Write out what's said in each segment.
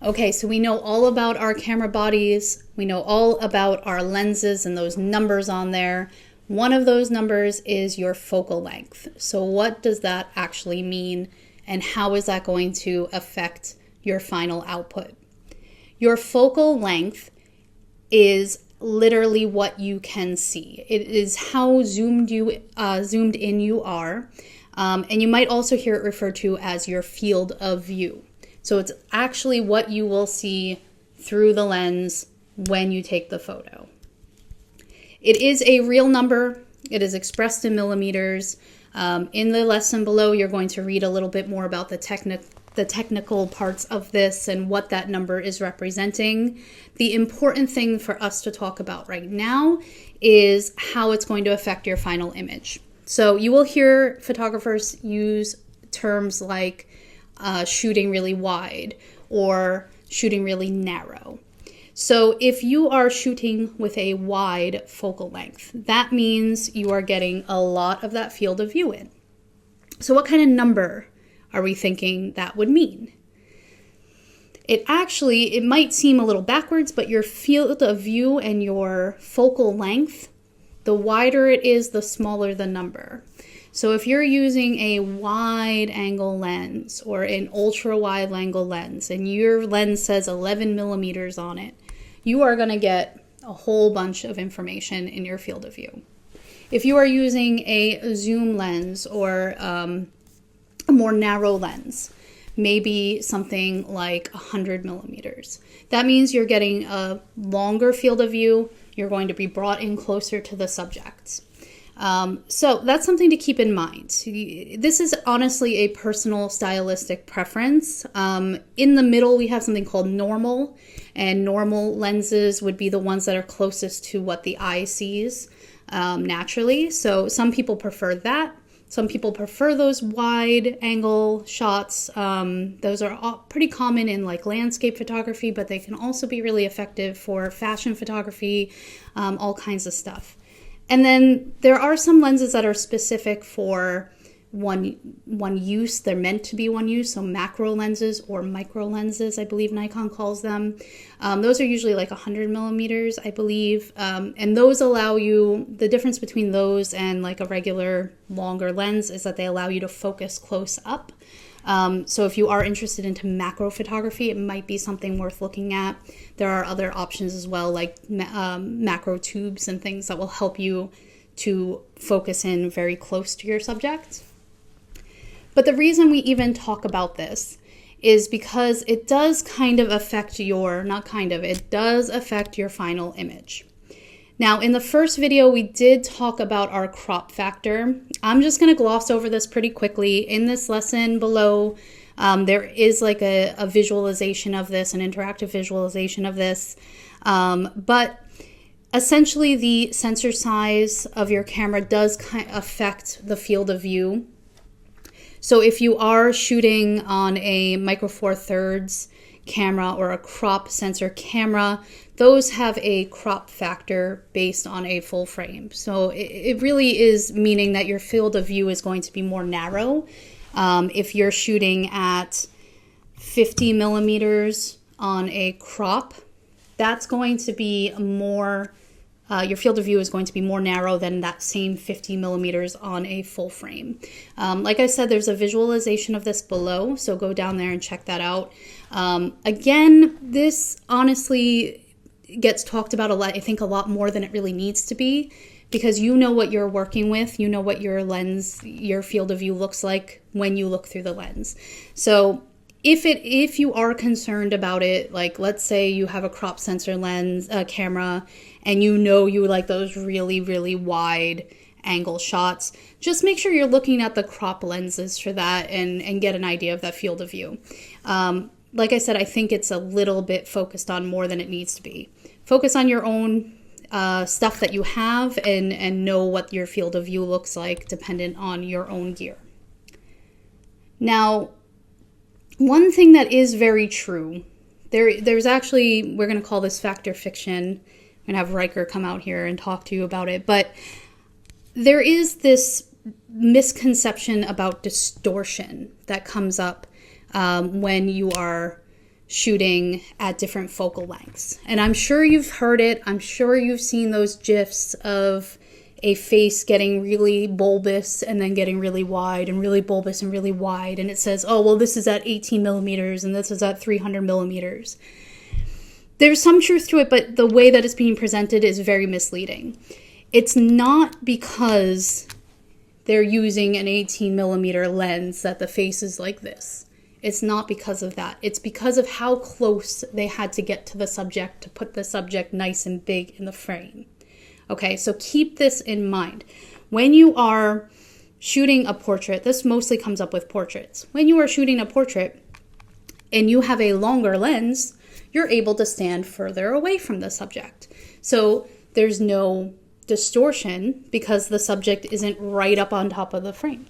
Okay, so we know all about our camera bodies. We know all about our lenses and those numbers on there. One of those numbers is your focal length. So what does that actually mean, and how is that going to affect your final output? Your focal length is literally what you can see. It is how zoomed in you are, and you might also hear it referred to as your field of view. So it's actually what you will see through the lens when you take the photo. It is a real number. It is expressed in millimeters. In the lesson below, you're going to read a little bit more about the technical parts of this and what that number is representing. The important thing for us to talk about right now is how it's going to affect your final image. So you will hear photographers use terms like shooting really wide or shooting really narrow. So if you are shooting with a wide focal length, that means you are getting a lot of that field of view in. So what kind of number are we thinking that would mean? It might seem a little backwards, but your field of view and your focal length, the wider it is, the smaller the number. So if you're using a wide angle lens or an ultra wide angle lens and your lens says 11 millimeters on it, you are going to get a whole bunch of information in your field of view. If you are using a zoom lens or a more narrow lens, maybe something like 100 millimeters, that means you're getting a longer field of view. You're going to be brought in closer to the subject. So that's something to keep in mind. This is honestly a personal stylistic preference. In the middle, we have something called normal, and normal lenses would be the ones that are closest to what the eye sees naturally. So some people prefer that. Some people prefer those wide angle shots. Those are pretty common in like landscape photography, but they can also be really effective for fashion photography, all kinds of stuff. And then there are some lenses that are specific for one use. They're meant to be one use. So macro lenses or micro lenses, I believe Nikon calls them. Those are usually like 100 millimeters, I believe. And those allow you, the difference between those and like a regular longer lens is that they allow you to focus close up. So if you are interested into macro photography, it might be something worth looking at. There are other options as well, like macro tubes and things that will help you to focus in very close to your subject. But the reason we even talk about this is because it does kind of affect it does affect your final image. Now, in the first video, we did talk about our crop factor. I'm just going to gloss over this pretty quickly. In this lesson below, there is like a visualization of this, an interactive visualization of this. But essentially, the sensor size of your camera does kind of affect the field of view. So if you are shooting on a micro four thirds camera or a crop sensor camera, those have a crop factor based on a full frame. So it really is meaning that your field of view is going to be more narrow. If you're shooting at 50 millimeters on a crop, that's going to be more, your field of view is going to be more narrow than that same 50 millimeters on a full frame. Like I said, there's a visualization of this below, so go down there and check that out. Again, this honestly gets talked about a lot, I think a lot more than it really needs to be, because you know what you're working with, you know what your lens, your field of view looks like when you look through the lens. So if you are concerned about it, like let's say you have a crop sensor lens, camera, and you know you like those really, really wide angle shots, just make sure you're looking at the crop lenses for that and get an idea of that field of view. Like I said, I think it's a little bit focused on more than it needs to be. Focus on your own stuff that you have and know what your field of view looks like dependent on your own gear. Now, one thing that is very true, there's actually, we're going to call this fact or fiction. I'm going to have Riker come out here and talk to you about it, but there is this misconception about distortion that comes up when you are shooting at different focal lengths. And I'm sure you've heard it. I'm sure you've seen those GIFs of a face getting really bulbous and then getting really wide and really bulbous and really wide. And it says, oh, well, this is at 18 millimeters and this is at 300 millimeters. There's some truth to it, but the way that it's being presented is very misleading. It's not because they're using an 18 millimeter lens that the face is like this. It's not because of that. It's because of how close they had to get to the subject to put the subject nice and big in the frame. Okay, so keep this in mind. When you are shooting a portrait, this mostly comes up with portraits. When you are shooting a portrait and you have a longer lens, you're able to stand further away from the subject. So there's no distortion because the subject isn't right up on top of the frame.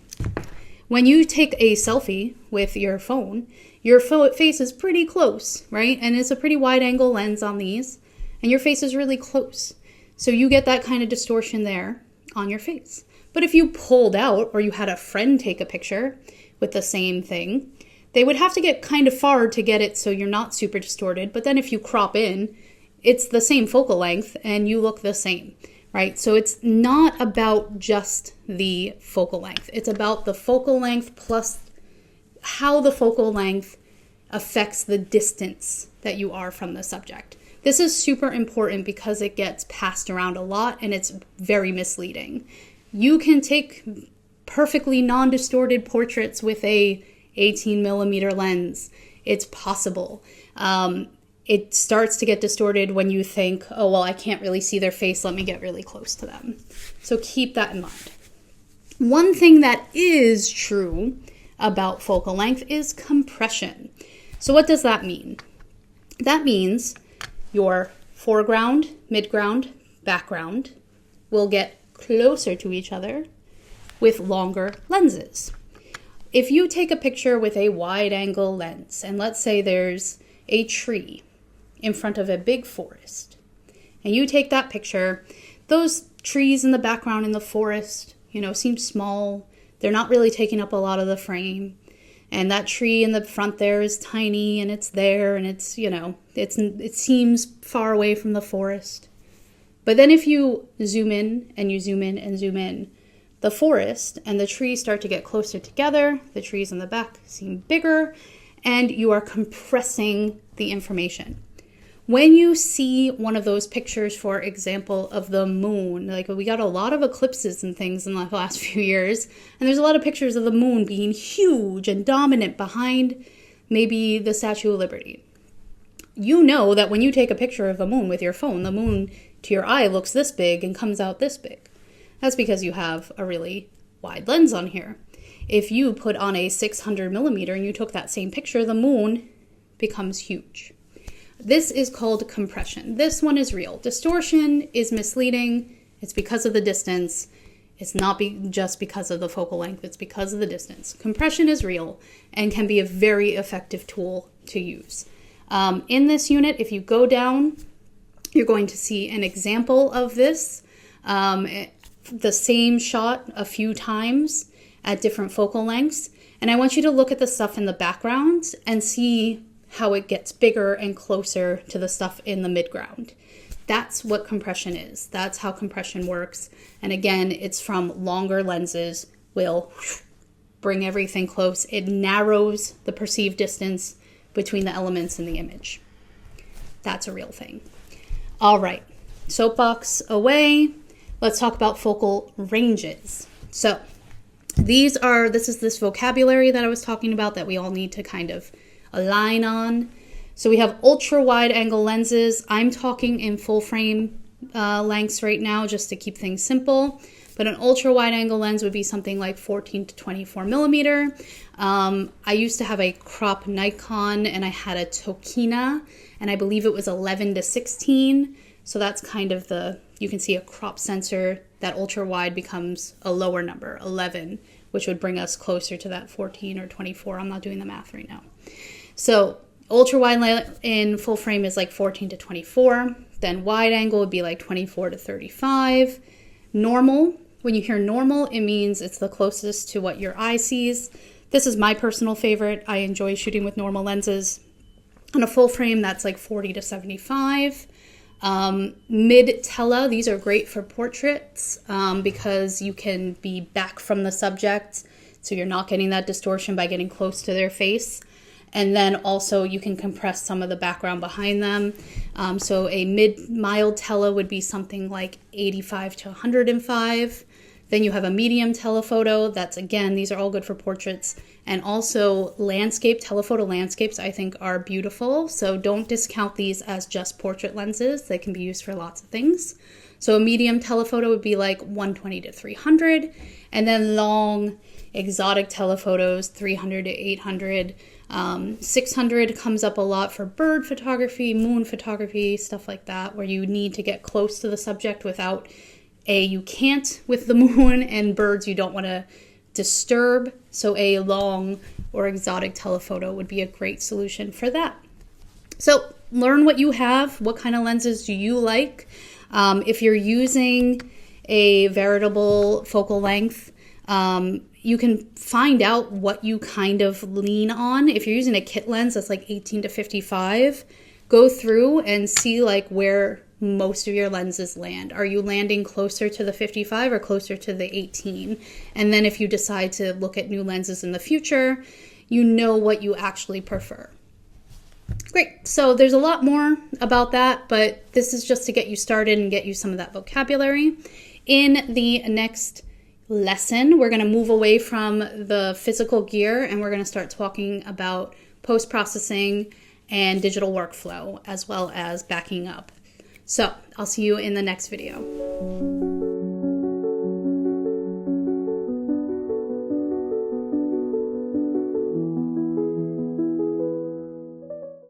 When you take a selfie with your phone, your face is pretty close, right? And it's a pretty wide angle lens on these, and your face is really close. So you get that kind of distortion there on your face. But if you pulled out or you had a friend take a picture with the same thing, they would have to get kind of far to get it so you're not super distorted. But then if you crop in, it's the same focal length and you look the same. Right? So it's not about just the focal length. It's about the focal length plus how the focal length affects the distance that you are from the subject. This is super important because it gets passed around a lot and it's very misleading. You can take perfectly non-distorted portraits with a 18 millimeter lens. It's possible. It starts to get distorted when you think, oh, well, I can't really see their face. Let me get really close to them. So keep that in mind. One thing that is true about focal length is compression. So what does that mean? That means your foreground, midground, background will get closer to each other with longer lenses. If you take a picture with a wide angle lens, and let's say there's a tree in front of a big forest, and you take that picture, those trees in the background in the forest, seem small. They're not really taking up a lot of the frame. And that tree in the front there is tiny and it's there and it seems far away from the forest. But then if you zoom in and you zoom in and zoom in, the forest and the trees start to get closer together. The trees in the back seem bigger and you are compressing the information. When you see one of those pictures, for example, of the moon, like we got a lot of eclipses and things in the last few years, and there's a lot of pictures of the moon being huge and dominant behind maybe the Statue of Liberty. You know that when you take a picture of the moon with your phone, the moon to your eye looks this big and comes out this big. That's because you have a really wide lens on here. If you put on a 600 millimeter and you took that same picture, the moon becomes huge. This is called compression. This one is real. Distortion is misleading. It's because of the distance. It's not just because of the focal length. It's because of the distance. Compression is real and can be a very effective tool to use. In this unit, if you go down, you're going to see an example of this. The same shot a few times at different focal lengths. And I want you to look at the stuff in the background and see how it gets bigger and closer to the stuff in the midground. That's what compression is. That's how compression works. And again, it's from longer lenses will bring everything close. It narrows the perceived distance between the elements in the image. That's a real thing. All right, soapbox away. Let's talk about focal ranges. So this is this vocabulary that I was talking about that we all need to kind of align on. So we have ultra wide angle lenses. I'm talking in full frame lengths right now just to keep things simple. But an ultra wide angle lens would be something like 14 to 24 millimeter. I used to have a crop Nikon and I had a Tokina and I believe it was 11 to 16. So that's kind of you can see a crop sensor. That ultra wide becomes a lower number, 11, which would bring us closer to that 14 or 24. I'm not doing the math right now. So ultra wide in full frame is like 14 to 24. Then wide angle would be like 24 to 35. Normal, when you hear normal, it means it's the closest to what your eye sees. This is my personal favorite. I enjoy shooting with normal lenses. On a full frame, that's like 40 to 75. Mid tele, these are great for portraits because you can be back from the subject, so you're not getting that distortion by getting close to their face. And then also you can compress some of the background behind them. So a mild tele would be something like 85 to 105. Then you have a medium telephoto. That's, again, these are all good for portraits. And also telephoto landscapes, I think, are beautiful. So don't discount these as just portrait lenses. They can be used for lots of things. So a medium telephoto would be like 120 to 300. And then long exotic telephotos, 300 to 800. 600 comes up a lot for bird photography, moon photography, stuff like that, where you need to get close to the subject without you can't with the moon, and birds you don't want to disturb. So a long or exotic telephoto would be a great solution for that. So learn what you have. What kind of lenses do you like? If you're using a variable focal length, you can find out what you kind of lean on. If you're using a kit lens that's like 18 to 55, go through and see like where most of your lenses land. Are you landing closer to the 55 or closer to the 18? And then if you decide to look at new lenses in the future, you know what you actually prefer. Great. So there's a lot more about that, but this is just to get you started and get you some of that vocabulary. In the next lesson, we're going to move away from the physical gear and we're going to start talking about post-processing and digital workflow, as well as backing up. So I'll see you in the next video.